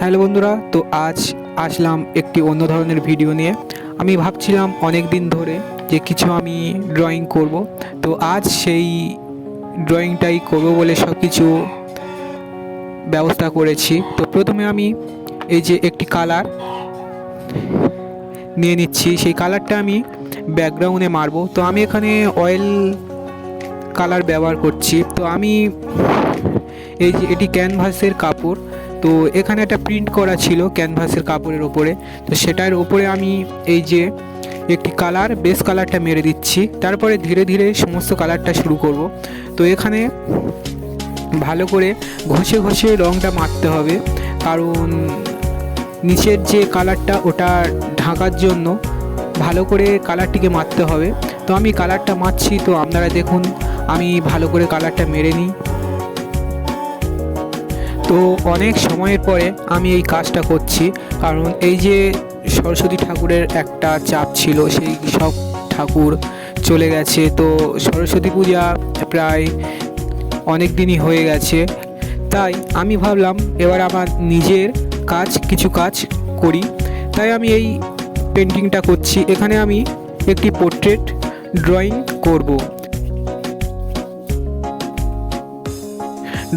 Hello বন্ধুরা, তো আজ আসলাম একটি অন্য ধরনের ভিডিও নিয়ে। আমি ভাবছিলাম অনেক দিন ধরে যে কিছু আমি ড্রয়িং করব, তো আজ সেই ড্রয়িংটাই করব বলে সব কিছু ব্যবস্থা করেছি। তো প্রথমে আমি এই যে একটি কালার নিয়ে নিচ্ছি, সেই কালারটা আমি ব্যাকগ্রাউন্ডে মারবো। তো আমি এখানে অয়েল কালার ব্যবহার করছি। তো আমি এই যে এটি ক্যানভাসের কাপড়, তো এখানে একটা প্রিন্ট করা ছিল ক্যানভাসের কাপড়ের ওপরে, তো সেটার ওপরে আমি এই যে একটি কালার বেস কালারটা মেরে দিচ্ছি। তারপরে ধীরে ধীরে সমস্ত কালারটা শুরু করব। তো এখানে ভালো করে ঘষে ঘষে রঙটা মারতে হবে, কারণ নিচের যে কালারটা ওটা ঢাকার জন্য ভালো করে কালারটিকে মারতে হবে। তো আমি কালারটা মারছি, তো আপনারা দেখুন আমি ভালো করে কালারটা মেরে নিই। তো অনেক সময়ের পরে আমি এই কাজটা করছি, কারণ এই যে সরস্বতী ঠাকুরের একটা চাপ ছিল, সেই সব ঠাকুর চলে গেছে। তো সরস্বতী পূজা প্রায় অনেক দিনই হয়ে গেছে, তাই আমি ভাবলাম এবার আমার নিজের কিছু কাজ করি। তাই আমি এই পেন্টিংটা করছি। এখানে আমি একটি পোর্ট্রেট ড্রয়িং করব।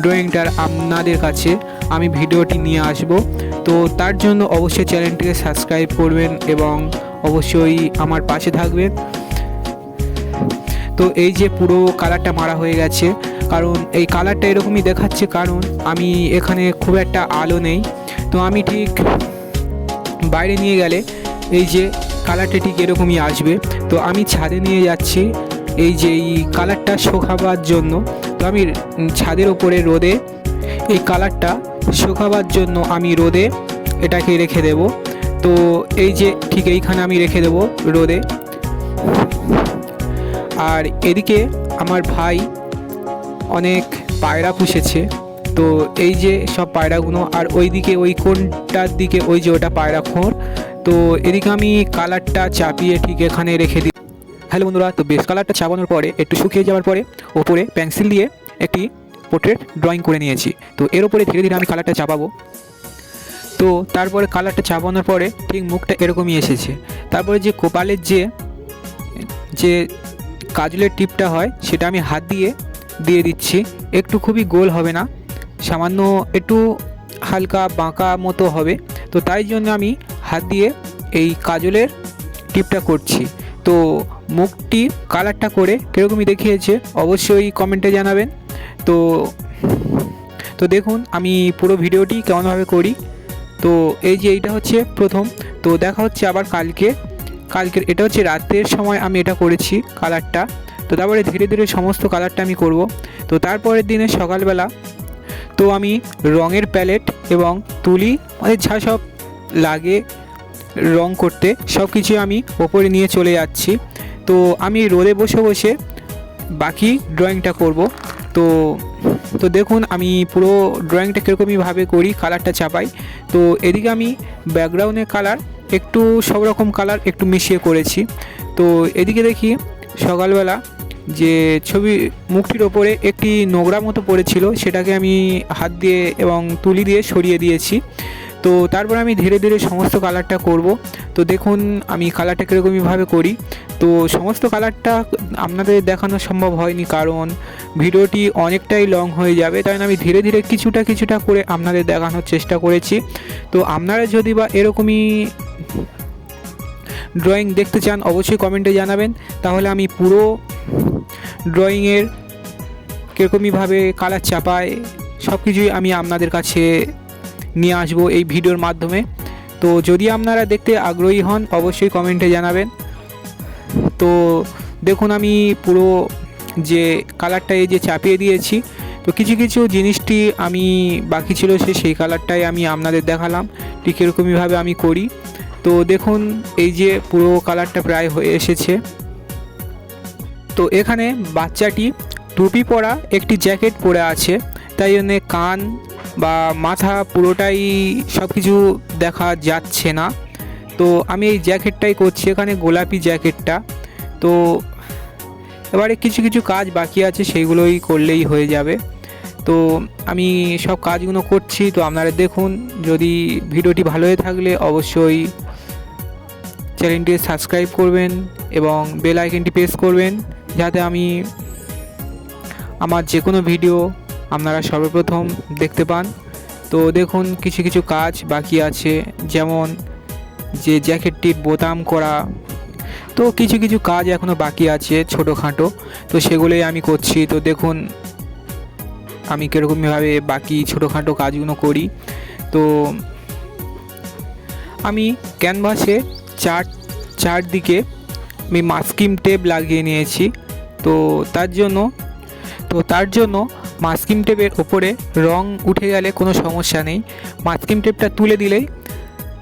ড্রয়িংটার আপনাদের কাছে আমি ভিডিওটি নিয়ে আসব। তো তার জন্য অবশ্যই চ্যানেলটিকে সাবস্ক্রাইব করবেন এবং অবশ্যই আমার পাশে থাকবেন। তো এই যে পুরো কালারটা মারা হয়ে গেছে, কারণ এই কালারটা এরকমই দেখাচ্ছে, কারণ আমি এখানে খুব একটা আলো নেই। তো আমি ঠিক বাইরে নিয়ে গেলে এই যে কালারটা ঠিক এরকমই আসবে। তো আমি ছাদে নিয়ে যাচ্ছি এই যে এই কালারটা শুকাবার জন্য। তো আমি ছাদের ওপরে রোদে এই কালারটা শুকাবার জন্য আমি রোদে এটাকে রেখে দেব। তো এই যে ঠিক এইখানে আমি রেখে দেব রোদে। আর এদিকে আমার ভাই অনেক পায়রা পুষেছে, তো এই যে সব পায়রাগুলো, আর ওইদিকে ওই কোণটার দিকে ওই যে ওটা পায়রা খোঁড়। তো এদিকে আমি কালারটা চাপিয়ে ঠিক এখানে রেখে দিই। হ্যালো বন্ধুরা, তো বেস কালারটা চাপানোর পরে একটু শুকিয়ে যাওয়ার পরে ওপরে পেন্সিল দিয়ে একটি পোর্ট্রেট ড্রয়িং করে নিয়েছি। তো এর উপরে ধীরে ধীরে আমি কালারটা চাপাবো। তো তারপরে কালারটা চাপানোর পরে ঠিক মুখটা এরকমই এসেছে। তারপরে যে কপালের যে যে কাজলের টিপটা হয় সেটা আমি হাত দিয়ে দিচ্ছি। একটু খুবই গোল হবে না, সামান্য একটু হালকা বাঁকা মতো হবে। তো তাই জন্য আমি হাত দিয়ে এই কাজলের টিপটা করছি। তো মুখটি কালারটা করে কীরকমই দেখিয়েছে অবশ্যই কমেন্টে জানাবেন। তো তো দেখুন আমি পুরো ভিডিওটি কেমনভাবে করি। তো এই যে এইটা হচ্ছে প্রথম। তো দেখা হচ্ছে আবার কালকের এটা হচ্ছে রাতের সময় আমি এটা করেছি কালারটা। তো তারপরে ধীরে ধীরে সমস্ত কালারটা আমি করব। তো তারপরের দিনে সকালবেলা তো আমি রঙের প্যালেট এবং তুলি যা সব লাগে রং করতে সব কিছু আমি ওপরে নিয়ে চলে যাচ্ছি। তো আমি রোদে বসে বসে বাকি ড্রয়িংটা করব। তো তো দেখুন আমি পুরো ড্রয়িংটা কীরকমইভাবে করি, কালারটা চাপাই। তো এদিকে আমি ব্যাকগ্রাউন্ডের কালার একটু সব রকম কালার একটু মিশিয়ে করেছি। তো এদিকে দেখি সকালবেলা যে মুখটির ওপরে একটি নোংরা মতো পড়েছিল, সেটাকে আমি হাত দিয়ে এবং তুলি দিয়ে সরিয়ে দিয়েছি। তো তারপর আমি ধীরে ধীরে সমস্ত কালারটা করব। তো দেখুন আমি কালারটা কীরকমইভাবে করি। তো সমস্ত কালারটা আপনাদের দেখানো সম্ভব হয়নি, কারণ ভিডিওটি অনেকটাই লং হয়ে যাবে, তাই আমি ধীরে ধীরে কিছুটা করে আপনাদের দেখানোর চেষ্টা করেছি। তো আপনারা যদি বা এরকমই ড্রয়িং দেখতে চান অবশ্যই কমেন্টে জানাবেন, তাহলে আমি পুরো ড্রয়িংয়ের কীরকমইভাবে কালার চাপায় সব কিছুই আমি আপনাদের কাছে নিয়ে আসবো এই ভিডিওর মাধ্যমে। তো যদি আপনারা দেখতে আগ্রহী হন অবশ্যই কমেন্টে জানাবেন। তো দেখুন আমি পুরো যে কালারটা এই যে চাপিয়ে দিয়েছি। তো কিছু জিনিসটি আমি বাকি ছিল সেই কালারটাই আমি আপনাদের দেখালাম ঠিক এরকমইভাবে আমি করি। তো দেখুন এই যে পুরো কালারটা প্রায় হয়ে এসেছে। তো এখানে বাচ্চাটি টুপি পরা একটি জ্যাকেট পরে আছে, তাই জন্যে কান বা মাথা পুরোটাই সব কিছু দেখা যাচ্ছে না। তো আমি এই জ্যাকেটটাই করছি, এখানে গোলাপি জ্যাকেটটা। তো এবারে কিছু কাজ বাকি আছে, সেইগুলোই করলেই হয়ে যাবে। তো আমি সব কাজগুলো করছি, তো আপনারা দেখুন। যদি ভিডিওটি ভালো হয়ে থাকলে অবশ্যই চ্যানেলটি সাবস্ক্রাইব করবেন এবং বেল আইকনটি প্রেস করবেন, যাতে আমি আমার যে কোনো ভিডিও আপনারা সর্বপ্রথম দেখতে পান। তো দেখুন কিছু কিছু কাজ বাকি আছে, যেমন যে জ্যাকেটটির বোতাম করা, তো কিছু কিছু কাজ এখনও বাকি আছে ছোটোখাটো, তো সেগুলোই আমি করছি। তো দেখুন আমি কীরকমভাবে বাকি ছোটোখাটো কাজগুলো করি। তো আমি ক্যানভাসে চারদিকে আমি মাস্কিং টেপ লাগিয়ে নিয়েছি। তো তার জন্য মাস্কিং টেপের ওপরে রং উঠে গেলে কোনো সমস্যা নেই। মাস্কিং টেপটা তুলে দিলেই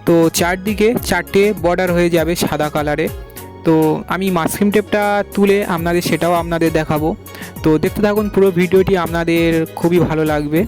তো চারদিকে 4টে বর্ডার হয়ে যাবে সাদা কালারে। তো আমি মাস্কিং টেপটা তুলে সেটাও আপনাদের দেখাবো। তো দেখতে থাকুন পুরো ভিডিওটি, আপনাদের খুবই ভালো লাগবে।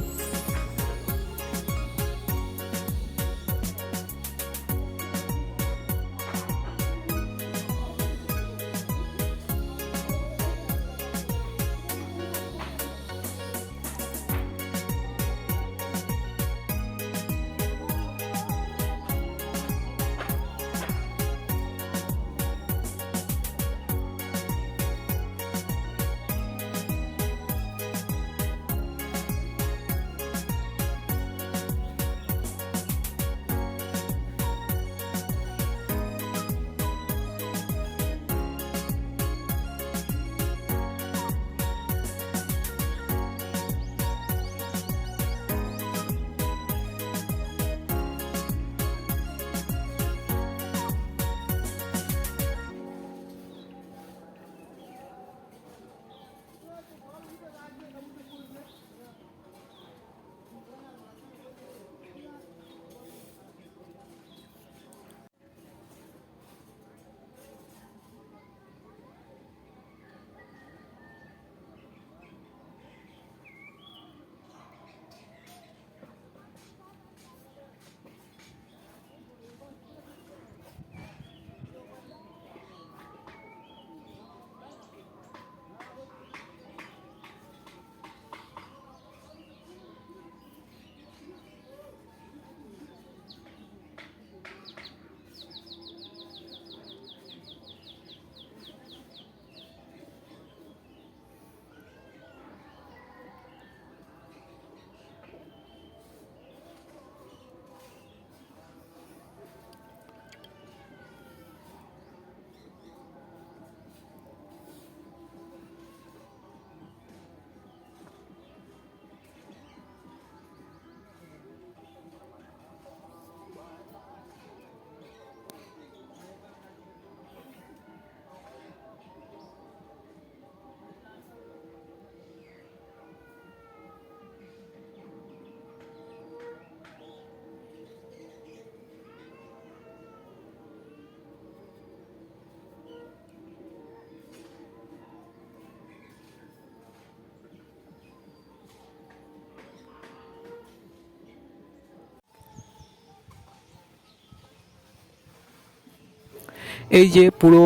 এই যে পুরো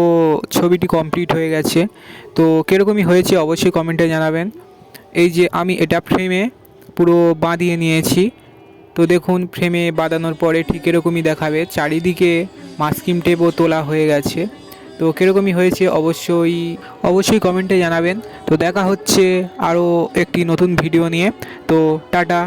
ছবিটি কমপ্লিট হয়ে গেছে। তো কীরকমই হয়েছে অবশ্যই কমেন্টে জানাবেন। এই যে আমি এটা ফ্রেমে পুরো বাঁধিয়ে নিয়েছি। তো দেখুন ফ্রেমে বাঁধানোর পরে ঠিক এরকমই দেখাবে, চারিদিকে মাস্কিং টেপও তোলা হয়ে গেছে। তো কীরকমই হয়েছে অবশ্যই কমেন্টে জানাবেন। তো দেখা হচ্ছে আরও একটি নতুন ভিডিও নিয়ে। তো টাটা।